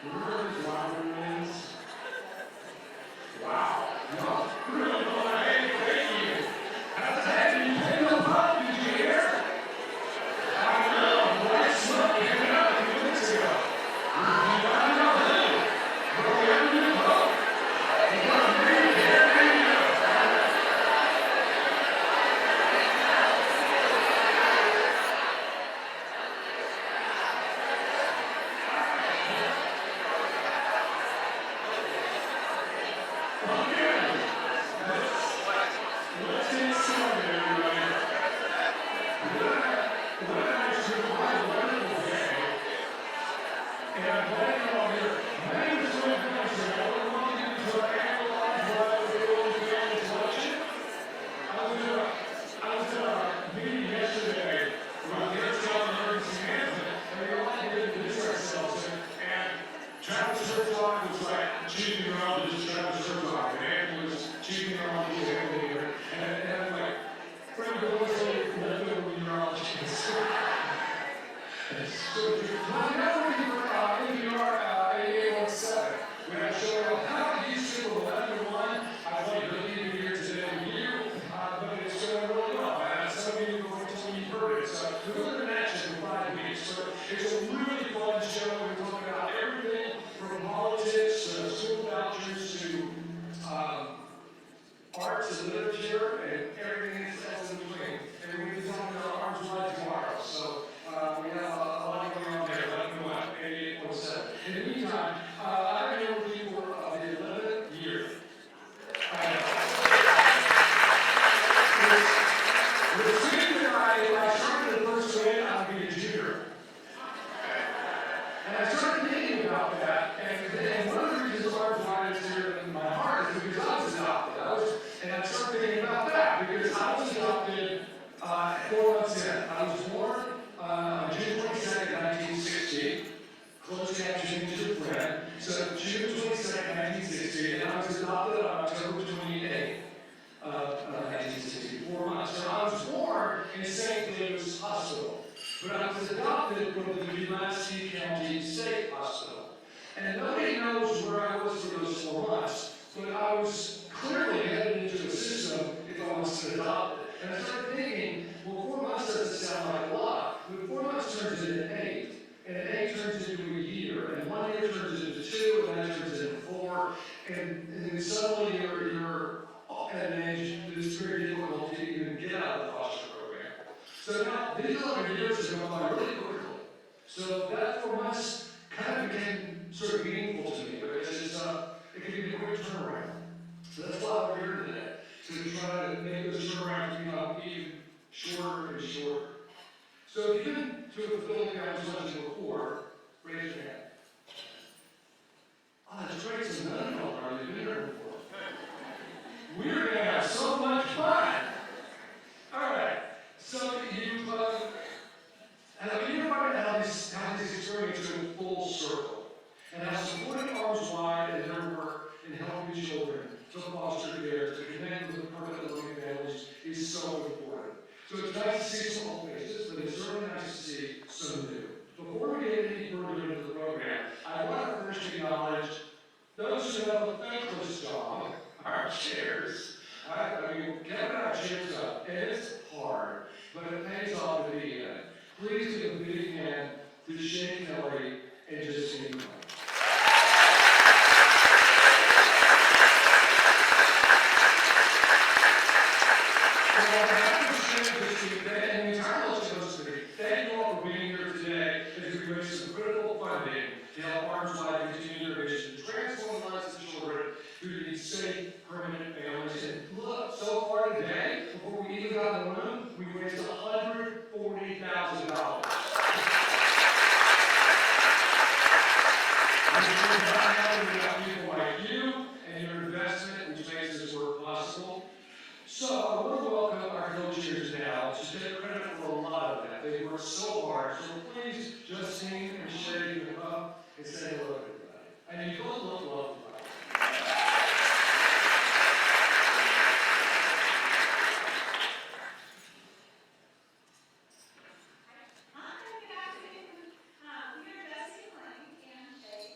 Remember the flower rings? Wow. No, really? Oh, hey, thank you. Hey, you paid no problem, did you hear? I know. White smoke came out a few weeks ago. You gotta know who. But we have a new vote. You got a new hair. Let's get started, everybody. What a nice, wonderful day. And I'm glad you're all here. My name is Fulfilling Families Luncheon. I want to welcome you to our annual Fulfilling Families Luncheon. I was at our meeting yesterday with the Hotel Emergency Management, and we all had to introduce ourselves. And Travis Herzog was like chief neurologist, Travis Herzog, and Andy was chief neurologist, Andy here. And I'm like, Frank Billingsley, medical neurologist. So, I know we were in your 8817. When I showed up, how do you Super 11-1? I thought you'd be here today with you, but it's going really well. And some of you are going to tell me you've heard it. So, we're going to match it in 5 weeks. So, it's a really fun show. We're talking about everything from politics to school vouchers to arts and literature and everything else in between. And we'll be talking about Arms Wide tomorrow. So, we have a lot going on there. 8817. In the meantime, I've been with you for the 11th year. The thing that I started the first grade, I'd be a junior. And I started thinking about that, and one of the reasons Arms Wide is here in my heart is because I was adopted. And I started thinking about that because I was adopted 4 months in. I was born on June 22nd, 1960. Close captioning to a friend. So June 22nd, 1960, and I was adopted on October 28th of 1960. 4 months. So I was born in St. Louis Hospital, but I was adopted from the Billingsley County State Hospital. And nobody knows where I was for those 4 months, but I was clearly headed into a system if I was adopted. And I started thinking, well, 4 months doesn't sound like a lot, but 4 months turns into 8, and 8 turns into a year, and 1 year turns into 2, and that turns into 4, and then suddenly you're at an age that it's very difficult to even get out of the foster program. So now, these 11 years have gone by really quickly. So that 4 months kind of became sort of meaningful to me, because it can be a quick turnaround. So that's why we're here today, to try to make those turnarounds become even shorter and shorter. So if you've been to a Fulfilling Families Luncheon before, raise your hand. Oh, that's great, so none of y'all have already been here before. We're going to have so much fun. All right, so have you ever wondered how these experiences go full circle? And how supporting Arms Wide and their work in helping children to foster care, to connect with the permanent living families is so important. So it's nice to see some old faces, but it's really nice to see some new. Before we get any further into the program, I want to first acknowledge those who have a thankless job, our chairs. I mean, Kevin our chairs up, and it's hard, but it pays off to be in. Please give a big hand to Chea and Justine. And the entire luncheon host committee, thank you all for being here today as we raise some critical funding to help Arms Wide continue their mission to transform the lives of children who need safe, permanent families. And look, so far today, before we even got in the room, we raised $140,000. We got people like you and your investment, which makes this work possible. So I want to welcome our co-chairs now to take credit for a lot of that. They worked so hard. So please, Justine and Chea, you can come up and say hello to everybody. And you both look lovely. Hi, good afternoon. We are Justine and Chea.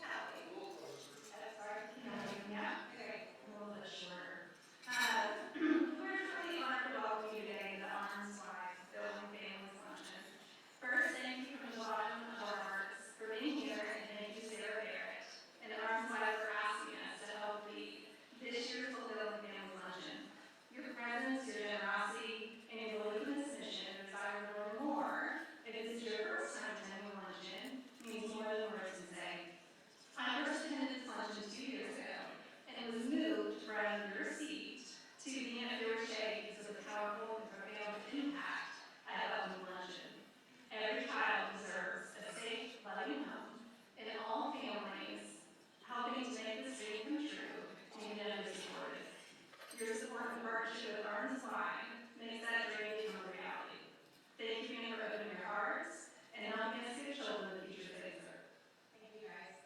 support and partnership with Arms Wine makes that dream become a reality. Thank you again for opening your hearts and helping us give children the future they deserve. Thank you, guys.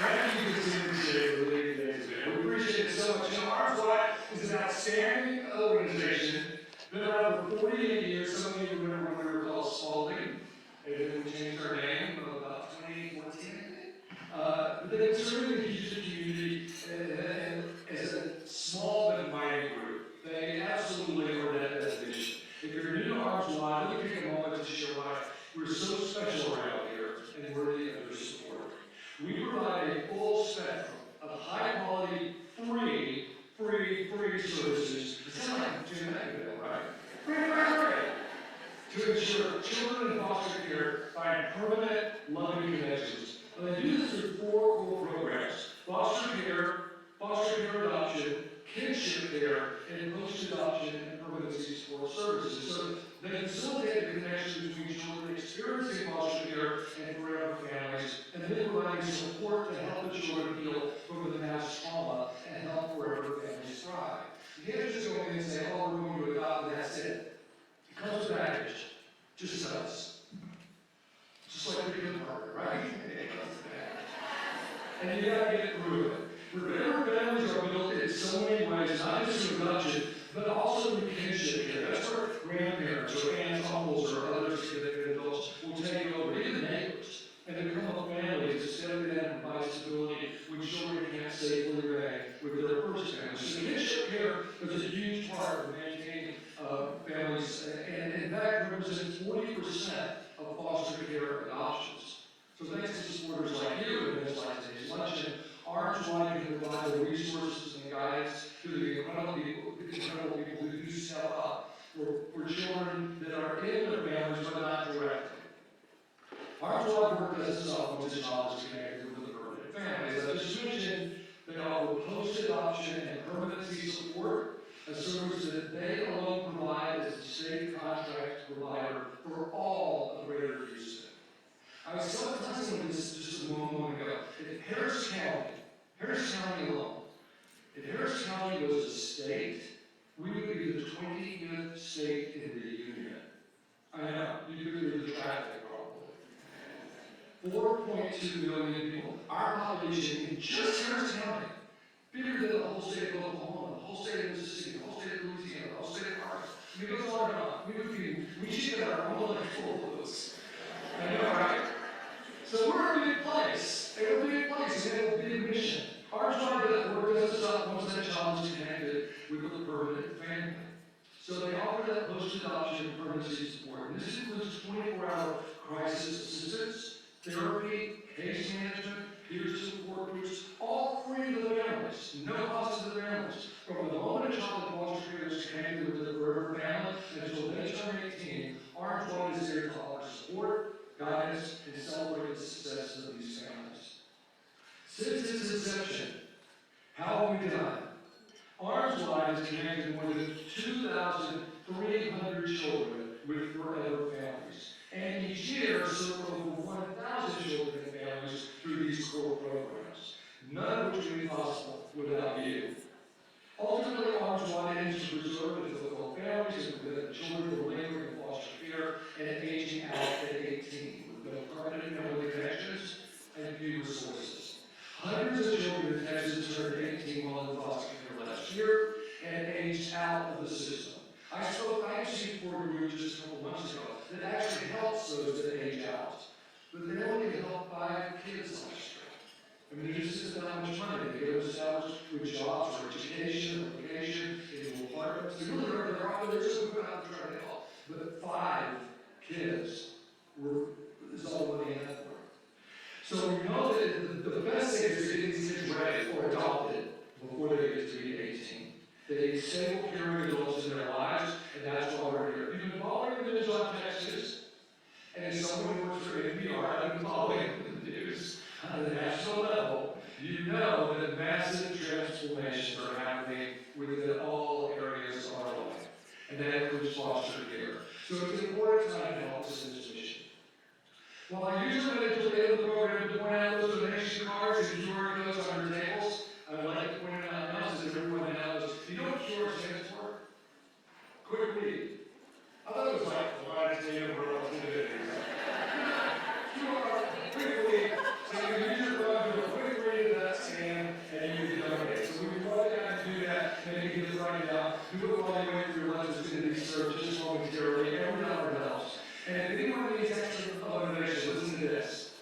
Thank you, Justine, for leading today. We appreciate it so much. Arms Wide is an outstanding organization. Been around for 48 years. Some of you remember when we were called Spalding. And then we changed our name about 2014. But they've been serving the Houston community and as a small but mighty group. They absolutely are that vision. If you're new to Arms Wide, let me take a moment to share why we're so special around here and worthy of your support. We provide a full spectrum of high-quality, free services. It sounds like Jamerika, right? Free. To ensure children in foster care find permanent, loving connections. And they do this through 4 core programs: foster care adoption, kinship care, and post-adoption and permanency support services. So they facilitate the connection between children experiencing foster care and forever families, and then providing support to help the children heal from the past trauma and help forever families thrive. You can't just go in and say, oh, we're going to adopt, and that's it. It comes with baggage. Just us. Just like a good partner, right? It comes with baggage. And you gotta get through it. Forever families are built in so many ways, not just through adoption, but also through kinship care. That's where grandparents or aunts, uncles, or other significant adults will take over, even neighbors, and become a family to step in and provide stability when children can't safely remain with their first family. So kinship care is a huge part of maintaining families, and in fact represents 40% of foster care adoptions. So thanks to supporters like you and events like today's luncheon, Arms Wide can provide the resources and guidance to the incredible people who do step up for children that are in their families but not directly. Arms Wide work doesn't stop once a child is connected with a permanent family. As I just mentioned, they offer post-adoption and permanency support, a service that they alone provide as a state contract provider for all of Greater Houston. I was telling you this just a moment ago. If Harris County alone, if Harris County was a state, we would be the 25th state in the union. I know, you could do the traffic probably. 4.2 million people. Our population in just Harris County, bigger than the whole state of Oklahoma, the whole state of Mississippi, the whole state of Louisiana, the whole state of Arkansas. I mean, it goes on and on. We should get our own full of those. I know, right? So we're in a big place. And we're a big place, and we have a big mission. Arms Wide work doesn't stop once that child is connected with a permanent family. So they offer that post-adoption and permanency support. And this includes 24-hour crisis assistance, therapy, case management, peer support groups, all free to the families, no cost to the families. From the moment a child in foster care is connected with their forever family until they turn 18, Arms Wide is there to offer support, guidance, and celebrate the success of these families. Since its inception, how have we done? Arms Wide has connected more than 2,300 children with forever families. And each year serve over 1,000 children and families through these core programs, none of which would be possible without you. Ultimately, Arms Wide aims to preserve and fulfill families and prevent children from lingering in foster care and aging out at 18 with no permanent family connections and few resources. Hundreds of children in Texas turned 18 while in foster care last year and aged out of the system. I received for a group just a couple months ago that actually helps those that age out. But they only can help 5 kids last year. I mean, there just isn't that much money. They get them established with jobs for education, application, into apartments. There is some good out there to help. But 5 kids is all what they had for. So we know that the best thing is to get these kids ready or adopted before they get to be 18. They need stable, caring adults in their lives, and that's why we're here. If you've been following the news on Texas, and as someone who works for NPR, I've been following the news on the national level, you know that massive transformations are happening within all areas of our life, and that includes foster care. So it's an important time to help us in this mission. Well, I usually wait until the end of the program to point out those donation cards and QR codes on your tables. I would like to point out now, since everyone knows, you know what QR stands for? Quick read. I thought it was like the largest name ever relativity. QR, quick read. So you can use your phone to do a quick read of that scan, and you can donate. So we invite you guys to do that, maybe get it right now. Do it while you wait for your lunch. It's going to be served just momentarily. Every dollar helps. And if anyone needs extra donation, listen to this.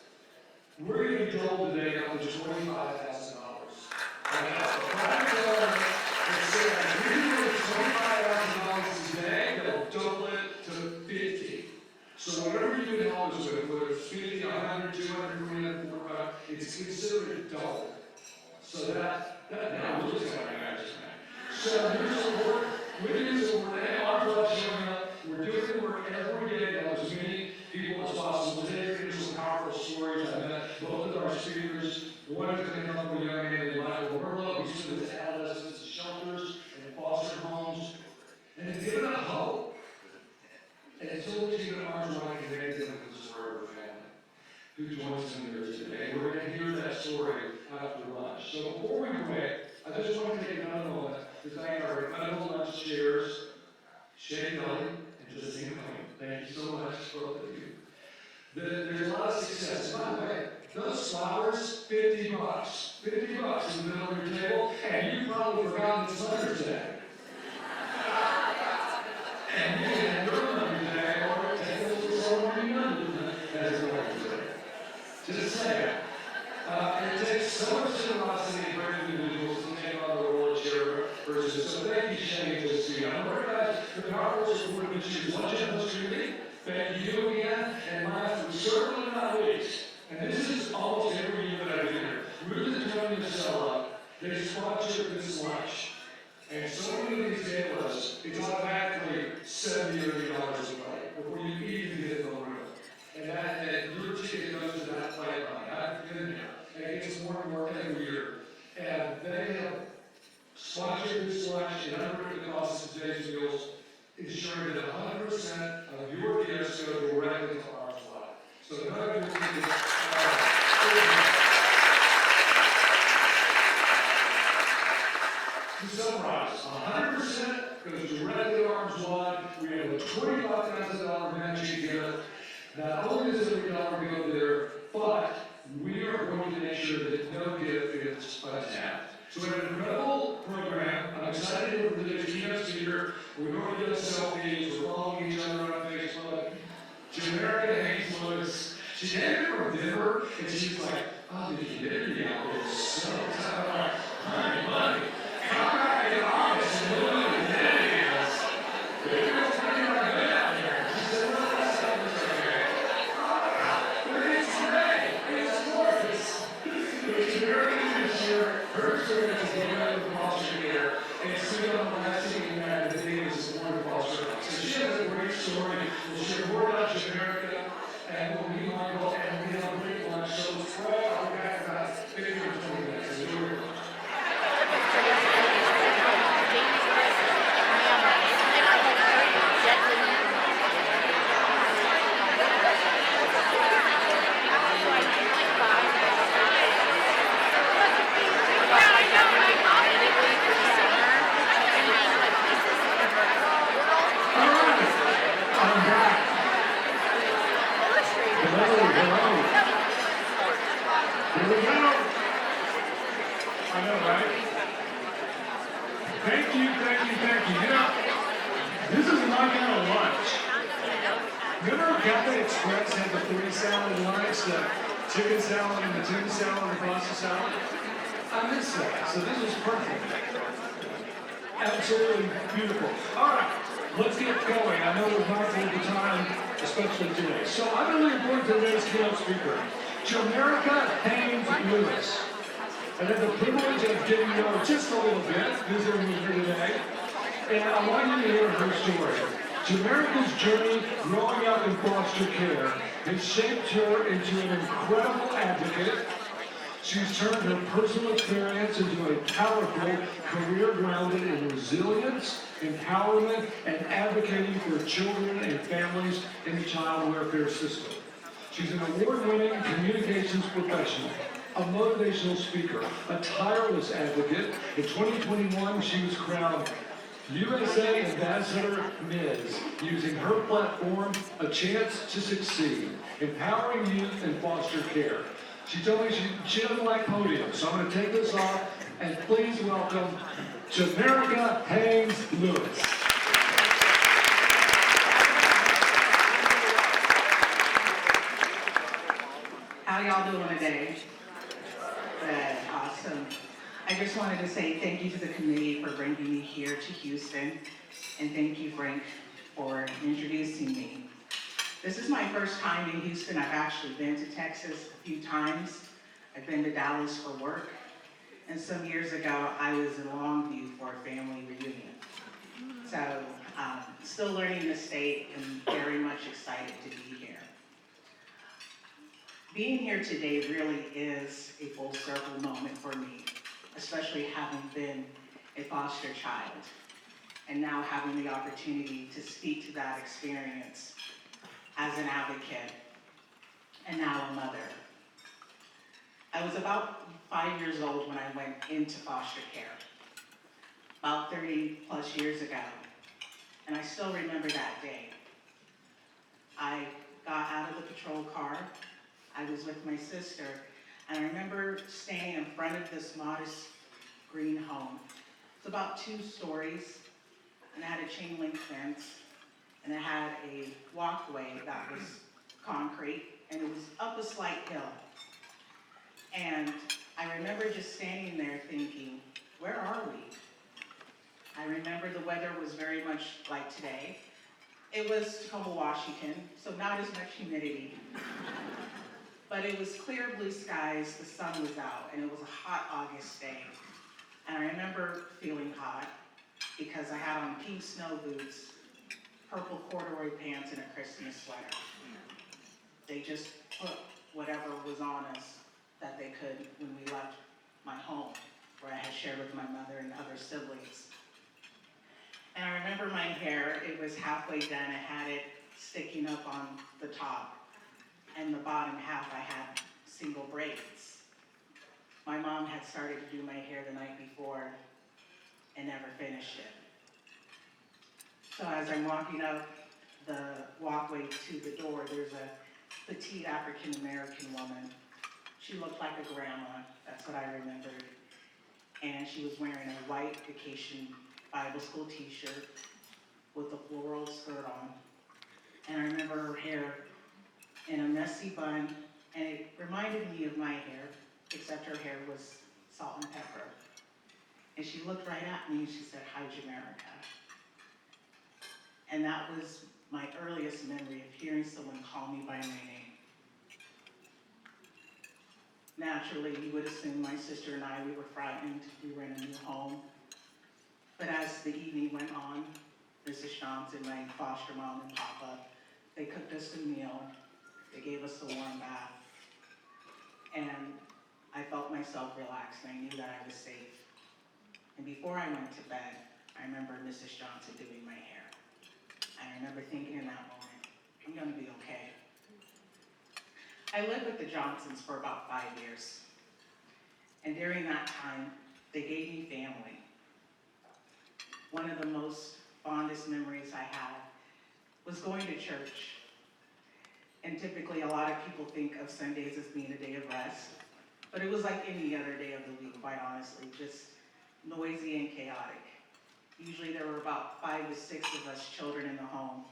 We're going to be told today up to $25,000. And that's the private donor that said, if we do $25,000 today, they'll double it to 50. So whatever you can help us with, whether it's 50, 100, 200, 300, 400, it's considered a double. So that now looks like an action. So here's the work. With you, so we're in our blood showing up. We're doing the work every day to help as many people as possible. Today, we're going to do some powerful stories. I met both of our speakers. One is going to come from a young man named Michael Burlow, who's been with adolescents in shelters and foster homes, and has given up hope. And it's always given arms wide and connected them with the story of a family who joins them here today. We're going to hear that story after lunch. So before we break, I just want to take another moment to thank our incredible lunch chairs, Chea and Justine. Thank you so much, both of you. There's a lot of success. By the way, those flowers, $50. $50 in the middle of your table, and you've probably forgotten it's Mother's Day. And you can have your Mother's Day, or take a little ceremony as a Mother's Day. Just saying. It takes so much generosity for individuals to take on the role of chairperson. So thank you, Chea and Justine. I recognize the powerful support of the Luncheon Host Committee. Thank you again, and last but certainly not least, and this is almost every year that I do here, Ruth is joining the cell up. They sponsor this lunch. And so many of these tables, it's automatically $70 or $80 a plate before you even get in the room. And your ticket goes to that plate line. I've been there. And it gets more and more every year. And they have sponsored this lunch and underwritten the cost of today's meals, ensuring that 100% of your gifts go directly to our flag. So none of your tickets to summarize, 100% goes directly to Arms Wide. We have a $25,000 matching gift. Not only does every dollar go there, but we are going to make sure that no gift gets untapped. So we have an incredible program. I'm excited to introduce the keynote speaker. We're going to do selfies. We're following each other on Facebook. Jamerika Haynes-Lewis. She came from Denver, and she's like, oh, the humidity out there is so tough. I'm like, honey, buddy, come back in August and look at the humidity is. It's pretty good out there. She said, well, that's not okay. But it's great. It's gorgeous. But Jamerika this year, her experience is going out with the foster care, and soon on the last thing that the thing is supported foster. So she has a great story. We'll share more about Jamerika, and we'll meet Michael, and we have a great lunch. So let's pray. I'll be back in about 15 or 20 minutes. Enjoy your lunch. Chicken salad and the tuna salad and pasta salad. I miss that. So this is perfect. Absolutely beautiful. All right, let's get going. I know we're mindful of the time, especially today. So I'm really important to today's keynote speaker, Jamerika Haynes-Lewis. I had the privilege of getting to know her just a little bit, visiting with her today. And I want you to hear her story. Jamerika's journey growing up in foster care has shaped her into an incredible advocate. She's turned her personal experience into a powerful career grounded in resilience, empowerment, and advocating for children and families in the child welfare system. She's an award-winning communications professional, a motivational speaker, a tireless advocate. In 2021, she was crowned USA Ambassador Ms., using her platform, A Chance to Succeed, empowering youth in foster care. She told me she doesn't like podiums, so I'm going to take this off, and please welcome Jamerika Haynes-Lewis. How y'all doing today? Good, awesome. I just wanted to say thank you to the committee for bringing me here to Houston, and thank you, Frank, for introducing me. This is my first time in Houston. I've actually been to Texas a few times. I've been to Dallas for work, and some years ago, I was in Longview for a family reunion. So, still learning the state and very much excited to be here. Being here today really is a full circle moment for me, especially having been a foster child and now having the opportunity to speak to that experience as an advocate and now a mother. I was about 5 years old when I went into foster care, about 30 plus years ago, and I still remember that day. I got out of the patrol car. I was with my sister, and I remember standing in front of this modest green home. It's about 2 stories, and it had a chain link fence, and it had a walkway that was concrete, and it was up a slight hill. And I remember just standing there thinking, where are we? I remember the weather was very much like today. It was Tacoma, Washington, so not as much humidity. But it was clear blue skies, the sun was out, and it was a hot August day. And I remember feeling hot because I had on pink snow boots, purple corduroy pants, and a Christmas sweater. They just put whatever was on us that they could when we left my home, where I had shared with my mother and other siblings. And I remember my hair, it was halfway done, I had it sticking up on the top. And the bottom half I had single braids. My mom had started to do my hair the night before and never finished it. So as I'm walking up the walkway to the door, there's a petite African-American woman. She looked like a grandma, that's what I remembered. And she was wearing a white vacation Bible school t-shirt with a floral skirt on. And I remember her hair in a messy bun, and it reminded me of my hair, except her hair was salt and pepper. And she looked right at me and she said, "Hi, Jamerika." And that was my earliest memory of hearing someone call me by my name. Naturally, you would assume my sister and I, we were frightened, we were in a new home. But as the evening went on, Mrs. Johnson, my foster mom and papa, they cooked us a meal. They gave us a warm bath, and I felt myself relax, and I knew that I was safe. And before I went to bed, I remember Mrs. Johnson doing my hair. I remember thinking in that moment, I'm gonna be okay. I lived with the Johnsons for about 5 years, and during that time, they gave me family. One of the most fondest memories I had was going to church. And typically, a lot of people think of Sundays as being a day of rest, but it was like any other day of the week, quite honestly, just noisy and chaotic. Usually there were about 5 to 6 of us children in the home.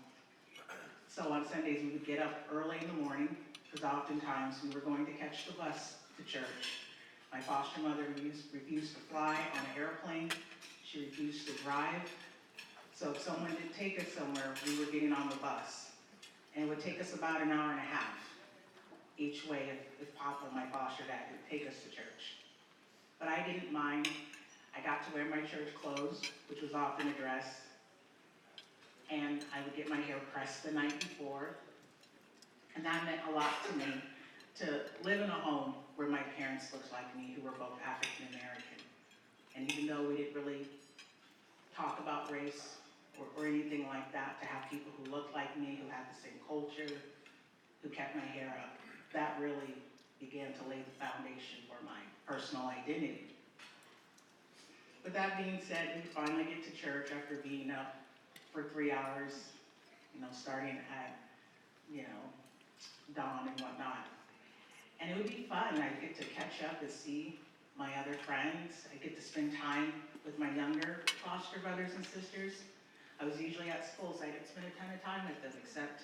So on Sundays, we would get up early in the morning, because oftentimes we were going to catch the bus to church. My foster mother refused to fly on an airplane. She refused to drive. So if someone did take us somewhere, we were getting on the bus. And it would take us about an hour and a half each way if Papa, my foster dad, would take us to church. But I didn't mind. I got to wear my church clothes, which was often a dress. And I would get my hair pressed the night before. And that meant a lot to me, to live in a home where my parents looked like me, who were both African American. And even though we didn't really talk about race or anything like that, to have people who looked like me, who had the same culture, who kept my hair up. That really began to lay the foundation for my personal identity. With that being said, we finally get to church after being up for 3 hours, starting at, dawn and whatnot. And it would be fun. I'd get to catch up and see my other friends. I get to spend time with my younger foster brothers and sisters. I was usually at school, so I didn't spend a ton of time with them, except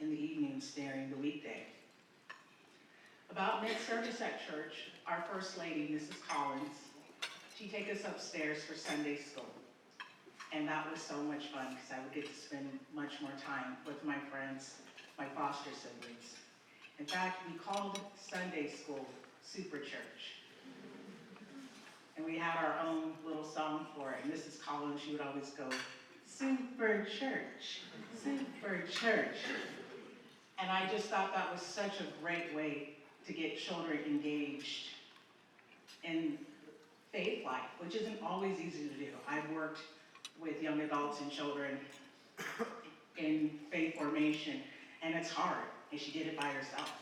in the evenings during the weekday. About mid-service at church, our First Lady, Mrs. Collins, she'd take us upstairs for Sunday school. And that was so much fun because I would get to spend much more time with my friends, my foster siblings. In fact, we called Sunday school Super Church. And we had our own little song for it. And Mrs. Collins, she would always go, Super Church, Super Church. And I just thought that was such a great way to get children engaged in faith life, which isn't always easy to do. I've worked with young adults and children in faith formation, and it's hard. And she did it by herself.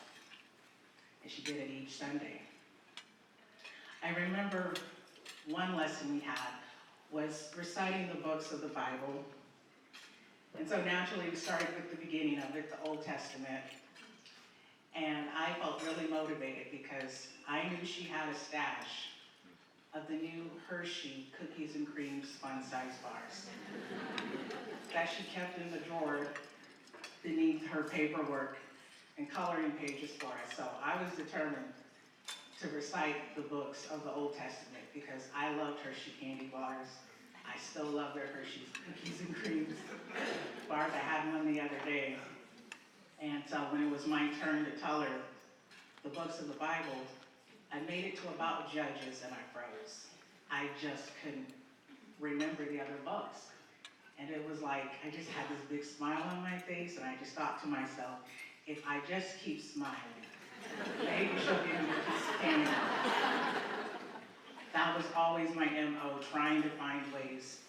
And she did it each Sunday. I remember one lesson we had was reciting the books of the Bible. And so naturally we started with the beginning of it, the Old Testament. And I felt really motivated because I knew she had a stash of the new Hershey cookies and cream fun-size bars that she kept in the drawer beneath her paperwork and coloring pages for us. So I was determined to recite the books of the Old Testament because I loved Hershey candy bars. I still love their Hershey's cookies and creams bars. I had one the other day. And so when it was my turn to tell her the books of the Bible, I made it to about Judges and I froze. I just couldn't remember the other books. And it was like, I just had this big smile on my face and I just thought to myself, if I just keep smiling, maybe she'll give me a piece of candy. That was always my MO, trying to find ways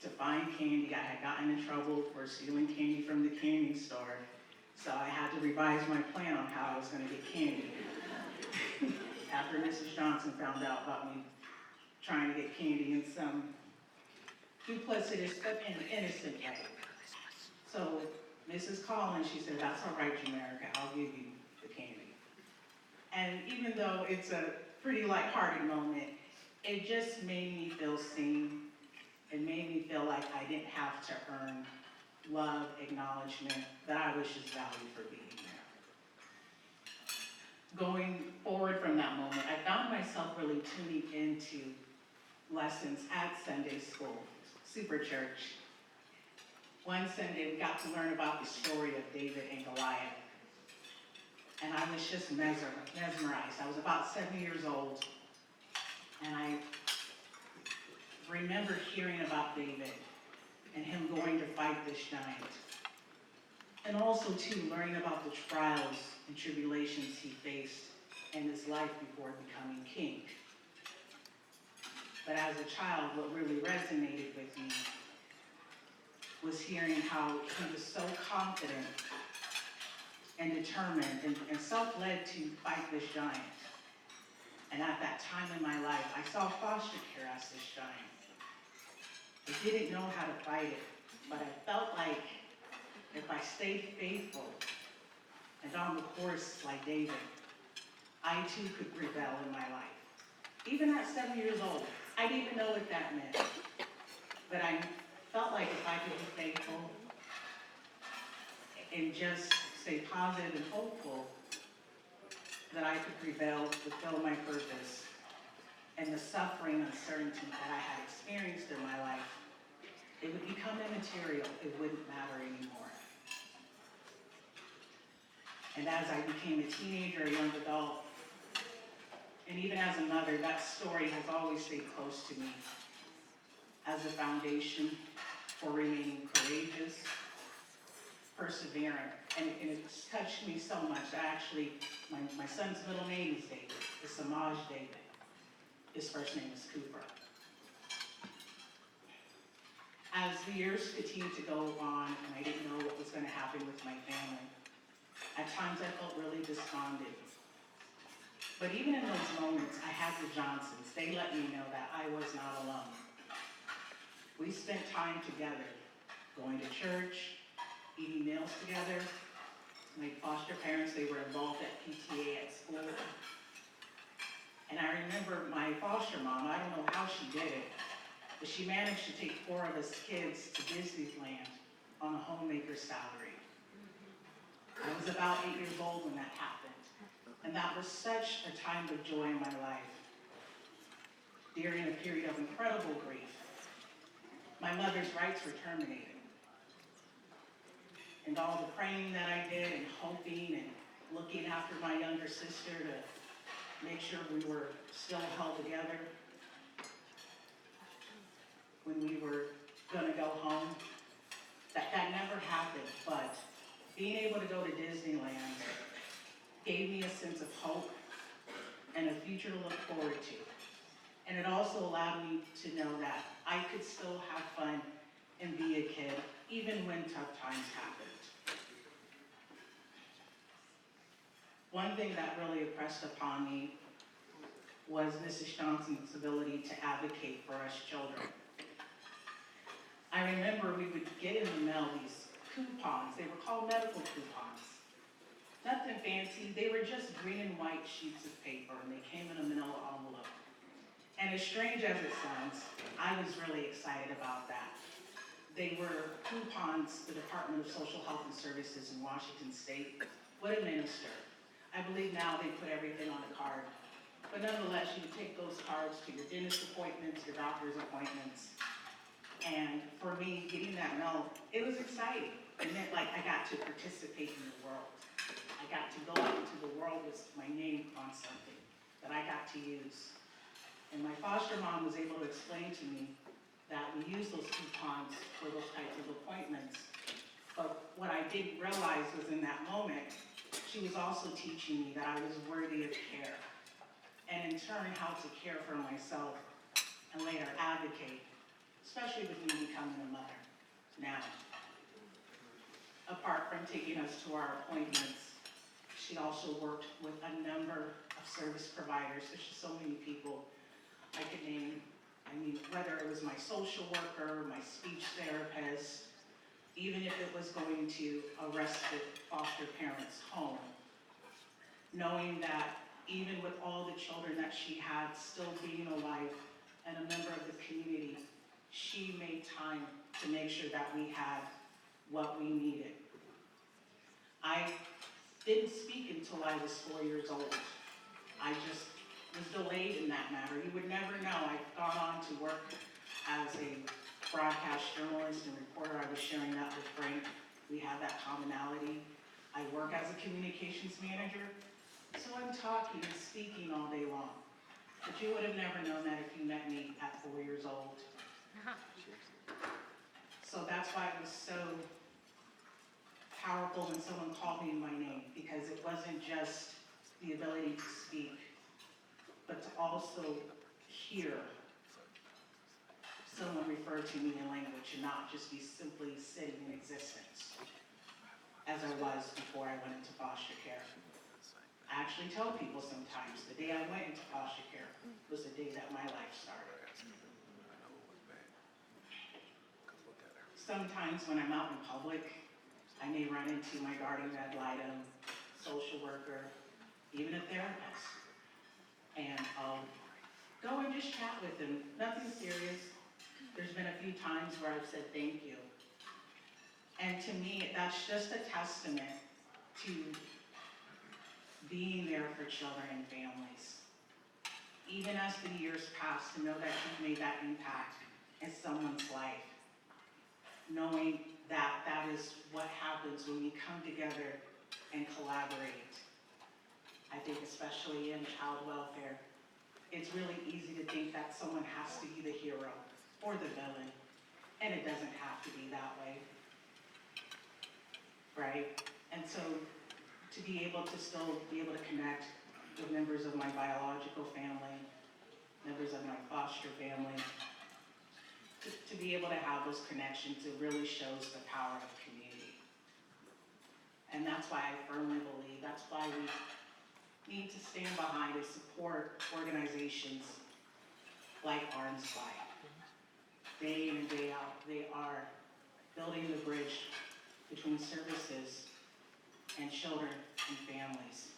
to find candy. I had gotten in trouble for stealing candy from the candy store, so I had to revise my plan on how I was going to get candy. After Mrs. Johnson found out about me trying to get candy in some duplicitous but innocent way. So Mrs. Collins, she said, that's all right, Jamerika, I'll give you the candy. And even though it's a pretty lighthearted moment, it just made me feel seen. It made me feel like I didn't have to earn love, acknowledgement, that I was just valued for being there. Going forward from that moment, I found myself really tuning into lessons at Sunday school, Super Church. One Sunday, we got to learn about the story of David and Goliath. And I was just mesmerized. I was about 7 years old. And I remember hearing about David and him going to fight this giant. And also, too, learning about the trials and tribulations he faced in his life before becoming king. But as a child, what really resonated with me was hearing how he was so confident and determined and self-led to fight this giant. And at that time in my life, I saw foster care as this giant. I didn't know how to fight it, but I felt like if I stayed faithful and on the course like David, I too could prevail in my life. Even at 7 years old, I didn't even know what that meant. But I felt like if I could be faithful and just stay positive and hopeful, that I could prevail, fulfill my purpose, and the suffering and uncertainty that I had experienced in my life, it would become immaterial. It wouldn't matter anymore. And as I became a teenager, a young adult, and even as a mother, that story has always stayed close to me as a foundation for remaining courageous, perseverant, and it's touched me so much. Actually, my son's middle name is David. It's Samaj David. His first name is Cooper. As the years continued to go on, and I didn't know what was going to happen with my family, At times I felt really despondent. But even in those moments, I had the Johnsons. They let me know that I was not alone. We spent time together, going to church, eating meals together. My foster parents, they were involved at PTA at school. And I remember my foster mom, I don't know how she did it, but she managed to take 4 of us kids to Disneyland on a homemaker salary. I was about 8 years old when that happened. And that was such a time of joy in my life. During a period of incredible grief, my mother's rights were terminated. And all the praying that I did and hoping and looking after my younger sister to make sure we were still held together when we were gonna go home, that never happened. But being able to go to Disneyland gave me a sense of hope and a future to look forward to. And it also allowed me to know that I could still have fun and be a kid, even when tough times happened. One thing that really impressed upon me was Mrs. Johnson's ability to advocate for us children. I remember we would get in the mail these coupons. They were called medical coupons. Nothing fancy. They were just green and white sheets of paper, and they came in a manila envelope. And as strange as it sounds, I was really excited about that. They were coupons the Department of Social Health and Services in Washington State would administer. I believe now they put everything on a card. But nonetheless, you would take those cards to your dentist appointments, your doctor's appointments. And for me, getting that mail, it was exciting. It meant like I got to participate in the world. I got to go out into the world with my name on something that I got to use. And my foster mom was able to explain to me that we use those coupons for those types of appointments. But what I didn't realize was in that moment, she was also teaching me that I was worthy of care. And in turn, how to care for myself and later advocate, especially with me becoming a mother now. Apart from taking us to our appointments, she also worked with a number of service providers. There's just so many people I could name. I mean, whether it was my social worker, my speech therapist, even if it was going to a respite foster parent's home, knowing that even with all the children that she had still being alive and a member of the community, she made time to make sure that we had what we needed. I didn't speak until I was 4 years old. I just was delayed in that matter. You would never know. I've gone on to work as a broadcast journalist and reporter. I was sharing that with Frank. We have that commonality. I work as a communications manager. So I'm talking and speaking all day long. But you would have never known that if you met me at 4 years old. So that's why it was so powerful when someone called me my name, because it wasn't just the ability to speak, but to also hear someone refer to me in language and not just be simply sitting in existence as I was before I went into foster care. I actually tell people sometimes the day I went into foster care was the day that my life started. Sometimes when I'm out in public, I may run into my guardian ad litem, social worker, even a therapist. And I'll go and just chat with them. Nothing serious. There's been a few times where I've said thank you. And to me, that's just a testament to being there for children and families. Even as the years pass, to know that you've made that impact in someone's life. Knowing that that is what happens when we come together and collaborate. I think especially in child welfare, it's really easy to think that someone has to be the hero or the villain, and it doesn't have to be that way, right? And so to be able to still be able to connect with members of my biological family, members of my foster family, to be able to have those connections, it really shows the power of community. And that's why I firmly believe, that's why we need to stand behind and support organizations like Arms Wide. Day in and day out, they are building the bridge between services and children and families.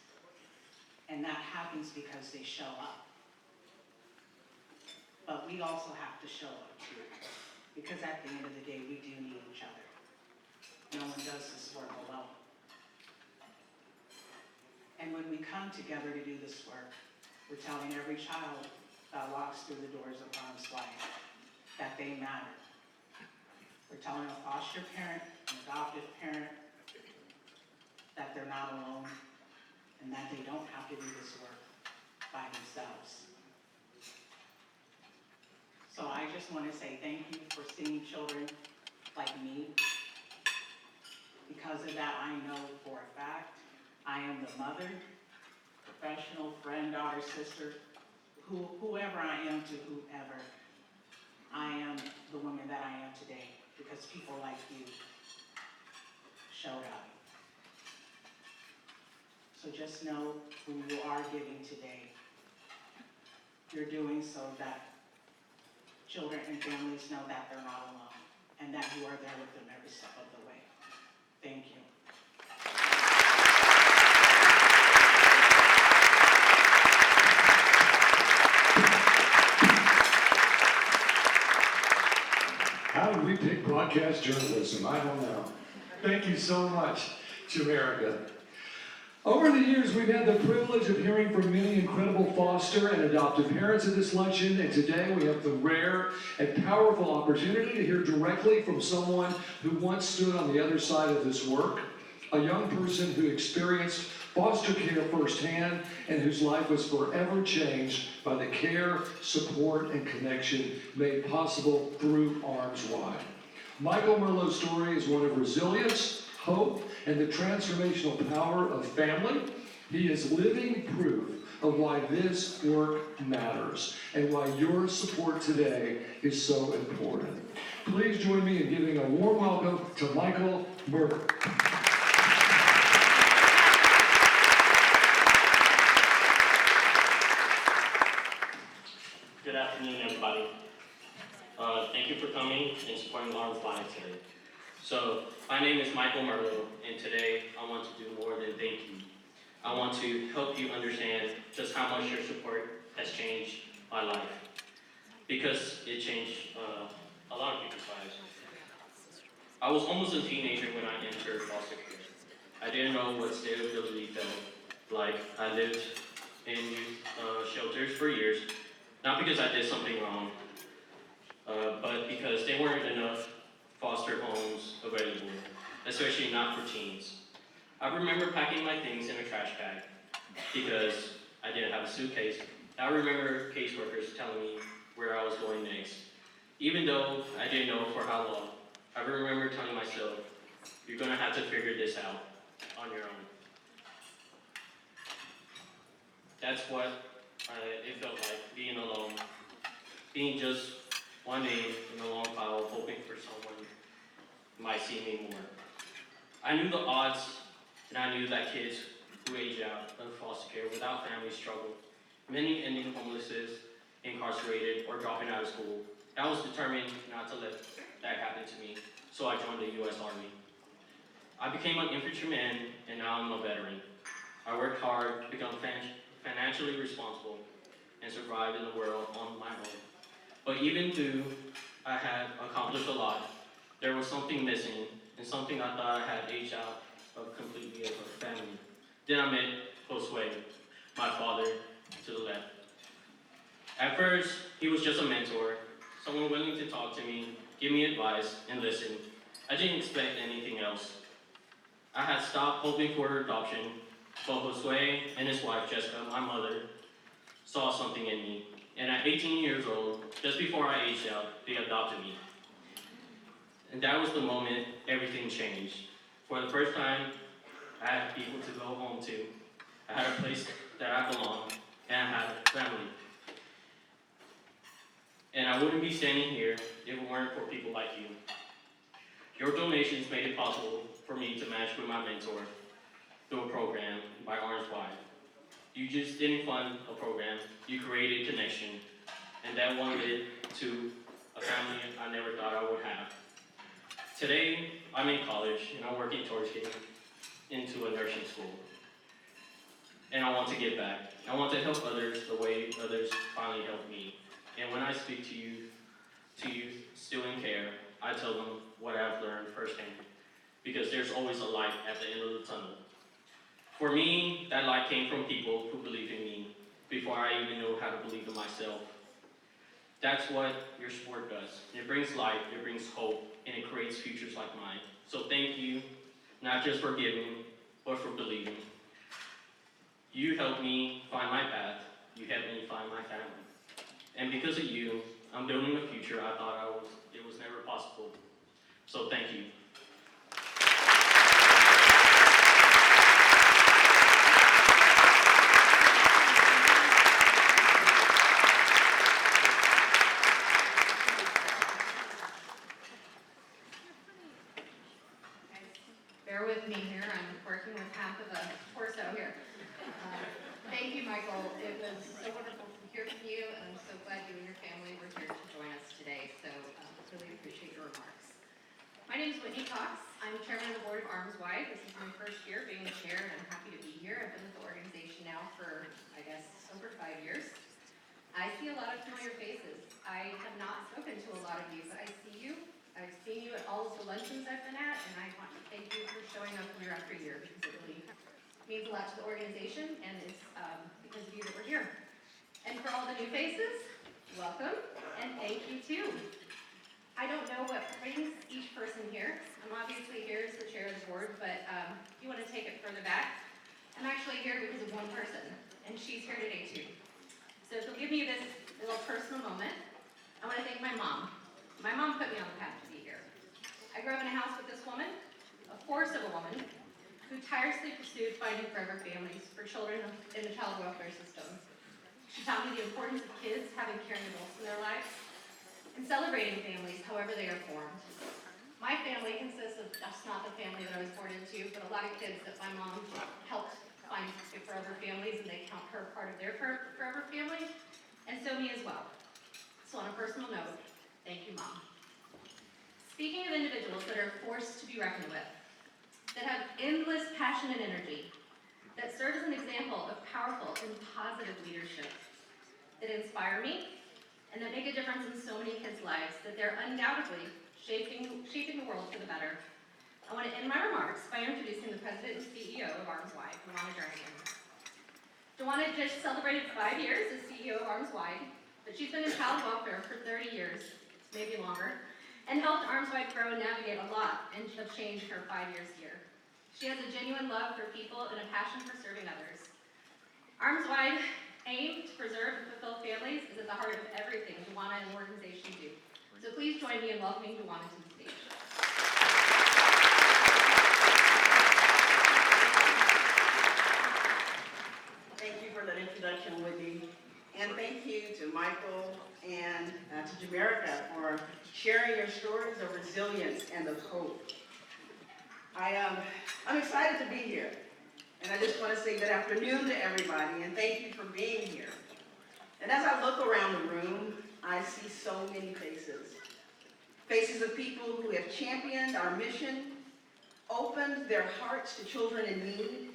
And that happens because they show up. But we also have to show up too, because at the end of the day, we do need each other. No one does this work alone. And when we come together to do this work, we're telling every child that walks through the doors of Arms Wide that they matter. We're telling a foster parent, an adoptive parent, that they're not alone and that they don't have to do this work by themselves. So I just want to say thank you for seeing children like me. Because of that, I know for a fact I am the mother, professional, friend, daughter, sister, whoever I am to whoever. I am the woman that I am today because people like you showed up. So just know who you are giving today. You're doing so that children and families know that they're not alone and that you are there with them every step of the way. Thank you. How did we pick broadcast journalism? I don't know. Thank you so much, Jamerika. Over the years, we've had the privilege of hearing from many incredible foster and adoptive parents at this luncheon, and today we have the rare and powerful opportunity to hear directly from someone who once stood on the other side of this work, a young person who experienced foster care firsthand and whose life was forever changed by the care, support, and connection made possible through Arms Wide. Michael Merlot's story is one of resilience, hope, and the transformational power of family. He is living proof of why this work matters and why your support today is so important. Please join me in giving a warm welcome to Michael Merlot. Good afternoon, everybody. Thank you for coming and supporting Arms Wide today. So, my name is Michael Merlot, and today I want to do more than thank you. I want to help you understand just how much your support has changed my life. Because it changed a lot of people's lives. I was almost a teenager when I entered foster care. I didn't know what stability felt like. I lived in youth shelters for years. Not because I did something wrong, but because there weren't enough foster homes available, especially not for teens. I remember packing my things in a trash bag because I didn't have a suitcase. I remember caseworkers telling me where I was going next, even though I didn't know for how long. I remember telling myself, you're gonna have to figure this out on your own. That's what it felt like, being alone, being just one name in a long pile, hoping for someone might see me more. I knew the odds, and I knew that kids who age out of foster care without family struggle, many ending homelessness, incarcerated, or dropping out of school. I was determined not to let that happen to me, so I joined the U.S. Army. I became an infantryman, and now I'm a veteran. I worked hard to become financially responsible and survive in the world on my own. But even though I had accomplished a lot, there was something missing and something I thought I had aged out of completely as a family. Then I met Josue, my father, to the left. At first, he was just a mentor, someone willing to talk to me, give me advice, and listen. I didn't expect anything else. I had stopped hoping for adoption, but Josue and his wife, Jessica, my mother, saw something in me. And at 18 years old, just before I aged out, they adopted me. And that was the moment everything changed. For the first time, I had people to go home to. I had a place that I belonged, and I had a family. And I wouldn't be standing here if it weren't for people like you. Your donations made it possible for me to match with my mentor, through a program by Arms Wide. You just didn't fund a program, you created connection, and that one led to a family I never thought I would have. Today, I'm in college and I'm working towards getting into a nursing school. And I want to give back. I want to help others the way others finally helped me. And when I speak to you still in care, I tell them what I've learned firsthand. Because there's always a light at the end of the tunnel. For me, that light came from people who believed in me before I even knew how to believe in myself. That's what your sport does. It brings light, it brings hope, and it creates futures like mine. So thank you, not just for giving, but for believing. You helped me find my path. You helped me find my family. And because of you, I'm building a future I thought it was never possible. So thank you. Bear with me here, I'm working with half of a torso here. Thank you, Michael. It was so wonderful to hear from you, and I'm so glad you and your family were here to join us today, so really appreciate your remarks. My name is Whitney Cox. I'm chairman of the board of Arms Wide. This is my first year being the chair, and I'm happy to be here. I've been with the organization now for, I guess, over 5 years. I see a lot of familiar faces. I have not spoken to a lot of you, but I see you. I've seen you at all of the luncheons I've been at, and I want to thank you for showing up year after year because it really means a lot to the organization, and it's because of you that we're here. And for all the new faces, welcome, and thank you too. I don't know what brings each person here. I'm obviously here as the chair of the board, but if you want to take it further back, I'm actually here because of one person, and she's here today too. So if you'll give me this little personal moment, I want to thank my mom. My mom put me on the path to be here. I grew up in a house with this woman, a force of a woman, who tirelessly pursued finding forever families for children in the child welfare system. She taught me the importance of kids having caring adults in their lives and celebrating families however they are formed. My family consists of just not the family that I was born into, but a lot of kids that my mom helped find forever families, and they count her part of their forever family, and so me as well. So on a personal note, thank you, Mom. Speaking of individuals that are forced to be reckoned with, that have endless passion and energy, that serve as an example of powerful and positive leadership, that inspire me, and that make a difference in so many kids' lives, that they're undoubtedly shaping the world for the better. I want to end my remarks by introducing the President and CEO of Arms Wide, Jamerika Haynes-Lewis. Jawana just celebrated 5 years as CEO of Arms Wide, but she's been in child welfare for 30 years, maybe longer, and helped Arms Wide grow and navigate a lot of change in her 5 years here. She has a genuine love for people and a passion for serving others. Arms Wide aim to preserve and fulfill families is at the heart of everything Jawana and the organization do. So please join me in welcoming Jawana to the stage. Thank you for that introduction, Whitney. And thank you to Michael and to Jamerika for sharing your stories of resilience and of hope. I'm excited to be here. And I just want to say good afternoon to everybody and thank you for being here. And as I look around the room, I see so many faces. Faces of people who have championed our mission, opened their hearts to children in need,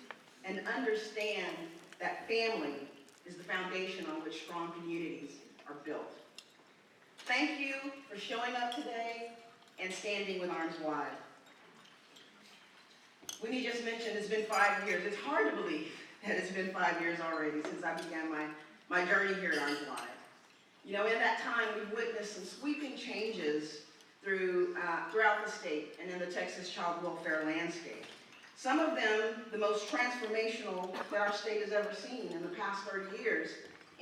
and understand that family is the foundation on which strong communities are built. Thank you for showing up today and standing with Arms Wide. Whitney just mentioned it's been 5 years. It's hard to believe that it's been 5 years already since I began my journey here at Arms Wide. You know, in that time, we've witnessed some sweeping changes throughout the state and in the Texas child welfare landscape. Some of them, the most transformational that our state has ever seen in the past 30 years.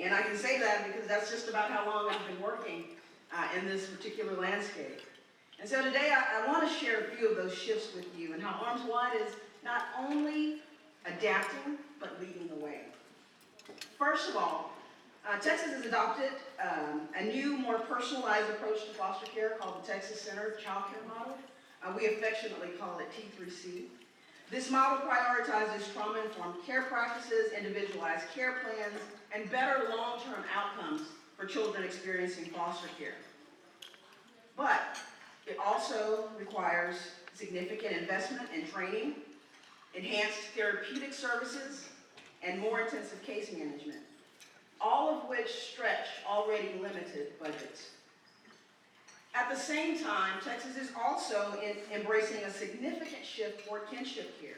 And I can say that because that's just about how long I've been working in this particular landscape. And so today I want to share a few of those shifts with you and how Arms Wide is not only adapting, but leading the way. First of all, Texas has adopted a new, more personalized approach to foster care called the Texas Center Child Care Model. We affectionately call it T3C. This model prioritizes trauma-informed care practices, individualized care plans, and better long-term outcomes for children experiencing foster care. But it also requires significant investment in training, enhanced therapeutic services, and more intensive case management, all of which stretch already limited budgets. At the same time, Texas is also embracing a significant shift toward kinship care.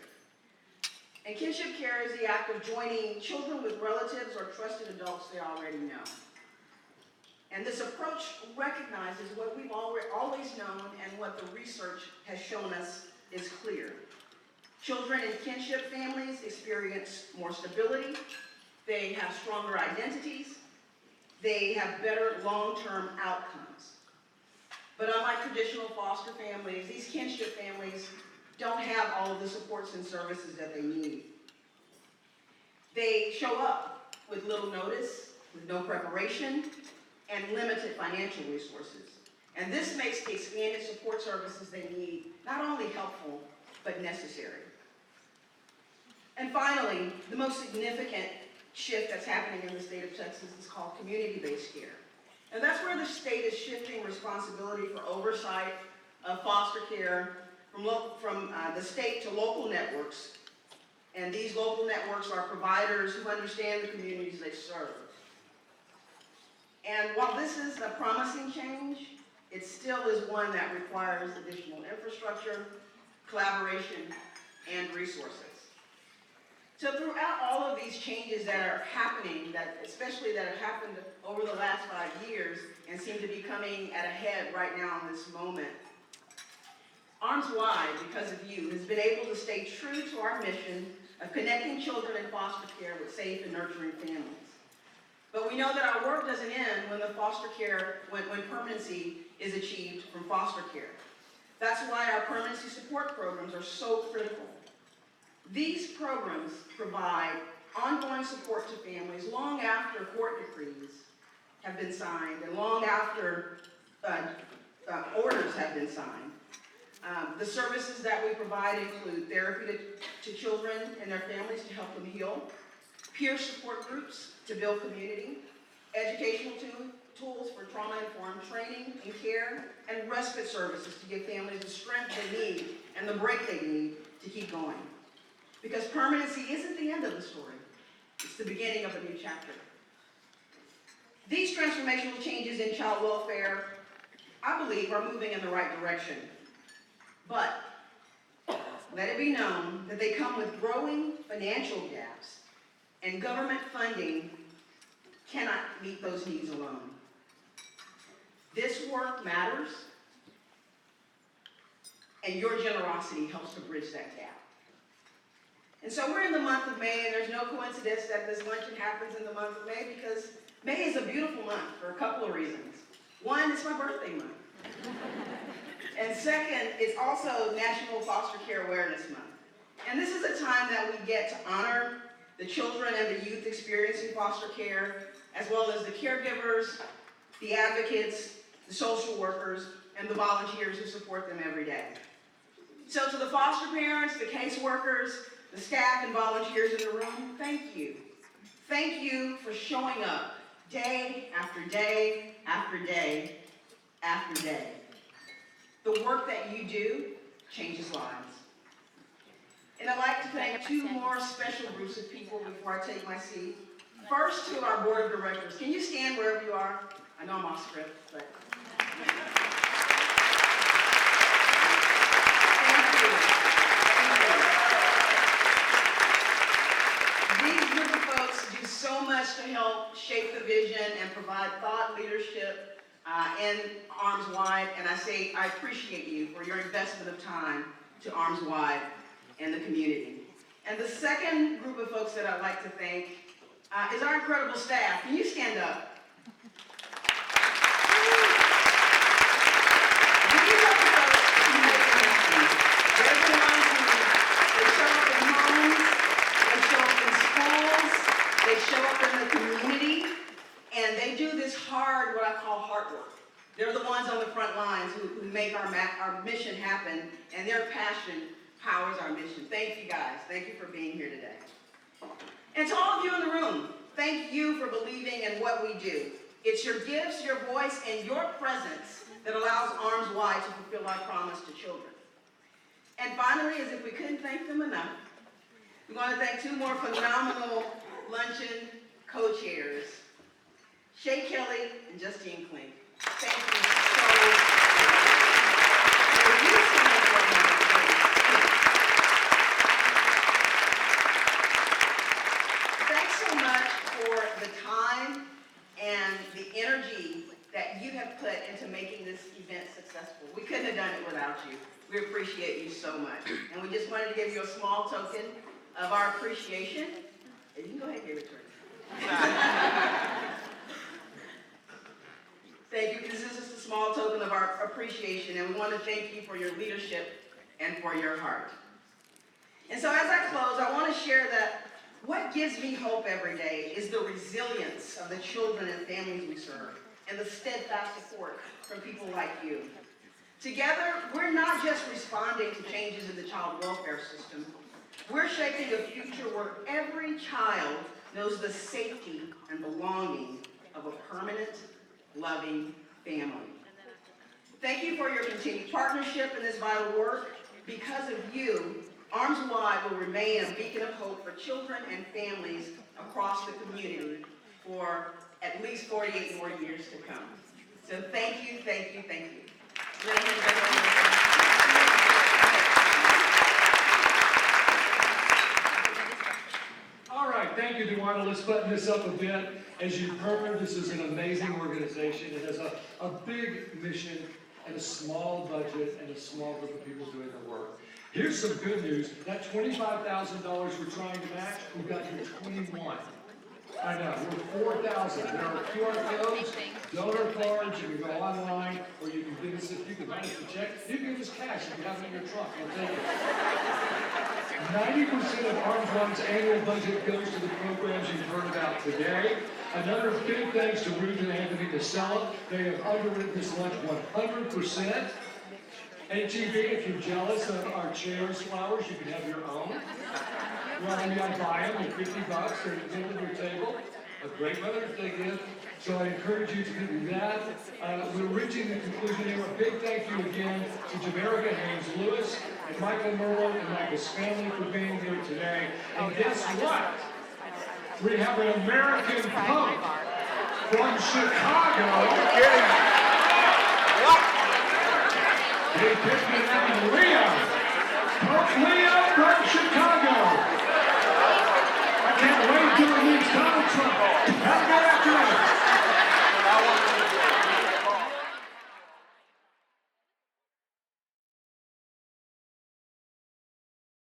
And kinship care is the act of joining children with relatives or trusted adults they already know. And this approach recognizes what we've always known and what the research has shown us is clear. Children in kinship families experience more stability, they have stronger identities, they have better long-term outcomes. But unlike traditional foster families, these kinship families don't have all of the supports and services that they need. They show up with little notice, with no preparation, and limited financial resources. And this makes the expanded support services they need not only helpful, but necessary. And finally, the most significant shift that's happening in the state of Texas is called community-based care. And that's where the state is shifting responsibility for oversight of foster care from the state to local networks. And these local networks are providers who understand the communities they serve. And while this is a promising change, it still is one that requires additional infrastructure, collaboration, and resources. So throughout all of these changes that are happening, especially that have happened over the last 5 years and seem to be coming at a head right now in this moment, Arms Wide, because of you, has been able to stay true to our mission of connecting children in foster care with safe and nurturing families. But we know that our work doesn't end when when permanency is achieved from foster care. That's why our permanency support programs are so critical. These programs provide ongoing support to families long after court decrees have been signed and long after orders have been signed. The services that we provide include therapy to children and their families to help them heal, peer support groups to build community, educational tools for trauma-informed training and care, and respite services to give families the strength they need and the break they need to keep going. Because permanency isn't the end of the story. It's the beginning of a new chapter. These transformational changes in child welfare, I believe, are moving in the right direction. But let it be known that they come with growing financial gaps, and government funding cannot meet those needs alone. This work matters, and your generosity helps to bridge that gap. And so we're in the month of May, and there's no coincidence that this luncheon happens in the month of May, because May is a beautiful month for a couple of reasons. One, it's my birthday month. And second, it's also National Foster Care Awareness Month. And this is a time that we get to honor the children and the youth experiencing foster care, as well as the caregivers, the advocates, the social workers, and the volunteers who support them every day. So to the foster parents, the caseworkers, the staff and volunteers in the room, thank you. Thank you for showing up day after day after day after day. The work that you do changes lives. And I'd like to thank two more special groups of people before I take my seat. First, to our board of directors. Can you stand wherever you are? I know I'm off script, but. These group of folks do so much to help shape the vision and provide thought leadership in Arms Wide, and I appreciate you for your investment of time to Arms Wide and the community. And the second group of folks that I'd like to thank is our incredible staff. Can you stand up? These are the folks who make it happen. They're the ones who show up in homes, they show up in schools, they show up in the community, and they do this hard, what I call hard work. They're the ones on the front lines who make our mission happen, and their passion powers our mission. Thank you guys. Thank you for being here today. And to all of you in the room, thank you for believing in what we do. It's your gifts, your voice, and your presence that allows Arms Wide to fulfill our promise to children. And finally, as if we couldn't thank them enough, we want to thank two more phenomenal luncheon co-chairs, Chea Kelly and Justine Klinke. Thank you so much. Thanks so much for the time and the energy that you have put into making this event successful. We couldn't have done it without you. We appreciate you so much. And we just wanted to give you a small token of our appreciation. And you can go ahead and give it to her. Thank you. This is just a small token of our appreciation, and we want to thank you for your leadership and for your heart. And so as I close, I want to share that what gives me hope every day is the resilience of the children and families we serve, and the steadfast support from people like you. Together, we're not just responding to changes in the child welfare system. We're shaping a future where every child knows the safety and belonging of a permanent, loving family. Thank you for your continued partnership in this vital work. Because of you, Arms Wide will remain a beacon of hope for children and families across the community for at least 48 more years to come. So thank you, thank you, thank you. All right, thank you, Duana. Let's button this up a bit. As you've heard, this is an amazing organization. It has a big mission and a small budget and a small group of people doing the work. Here's some good news. That $25,000 we're trying to match, we've got here 21. I know, we're 4,000. There are QR codes, donor cards, you can go online, or you can give us, if you can write us a check, you can give us cash if you have it in your trunk, we'll take it. 90% of Arms Wide's annual budget goes to the programs you've heard about today. Another big thanks to Ruth and Anthony Casella. They have underwritten this lunch 100%. HEB, if you're jealous of our chairs flowers, you can have your own. Well, maybe I buy them at $50, they're at the end of your table. A great Mother's Day gift. So I encourage you to do that. We're reaching the conclusion here. A big thank you again to Jamerika Haynes-Lewis and Michael Merlo and Michael's family for being here today. And guess what? We have an American punk from Chicago. You're kidding me. What? They picked me out, Leo. Punk Leo from Chicago. I can't wait till he meets Donald Trump. Have a good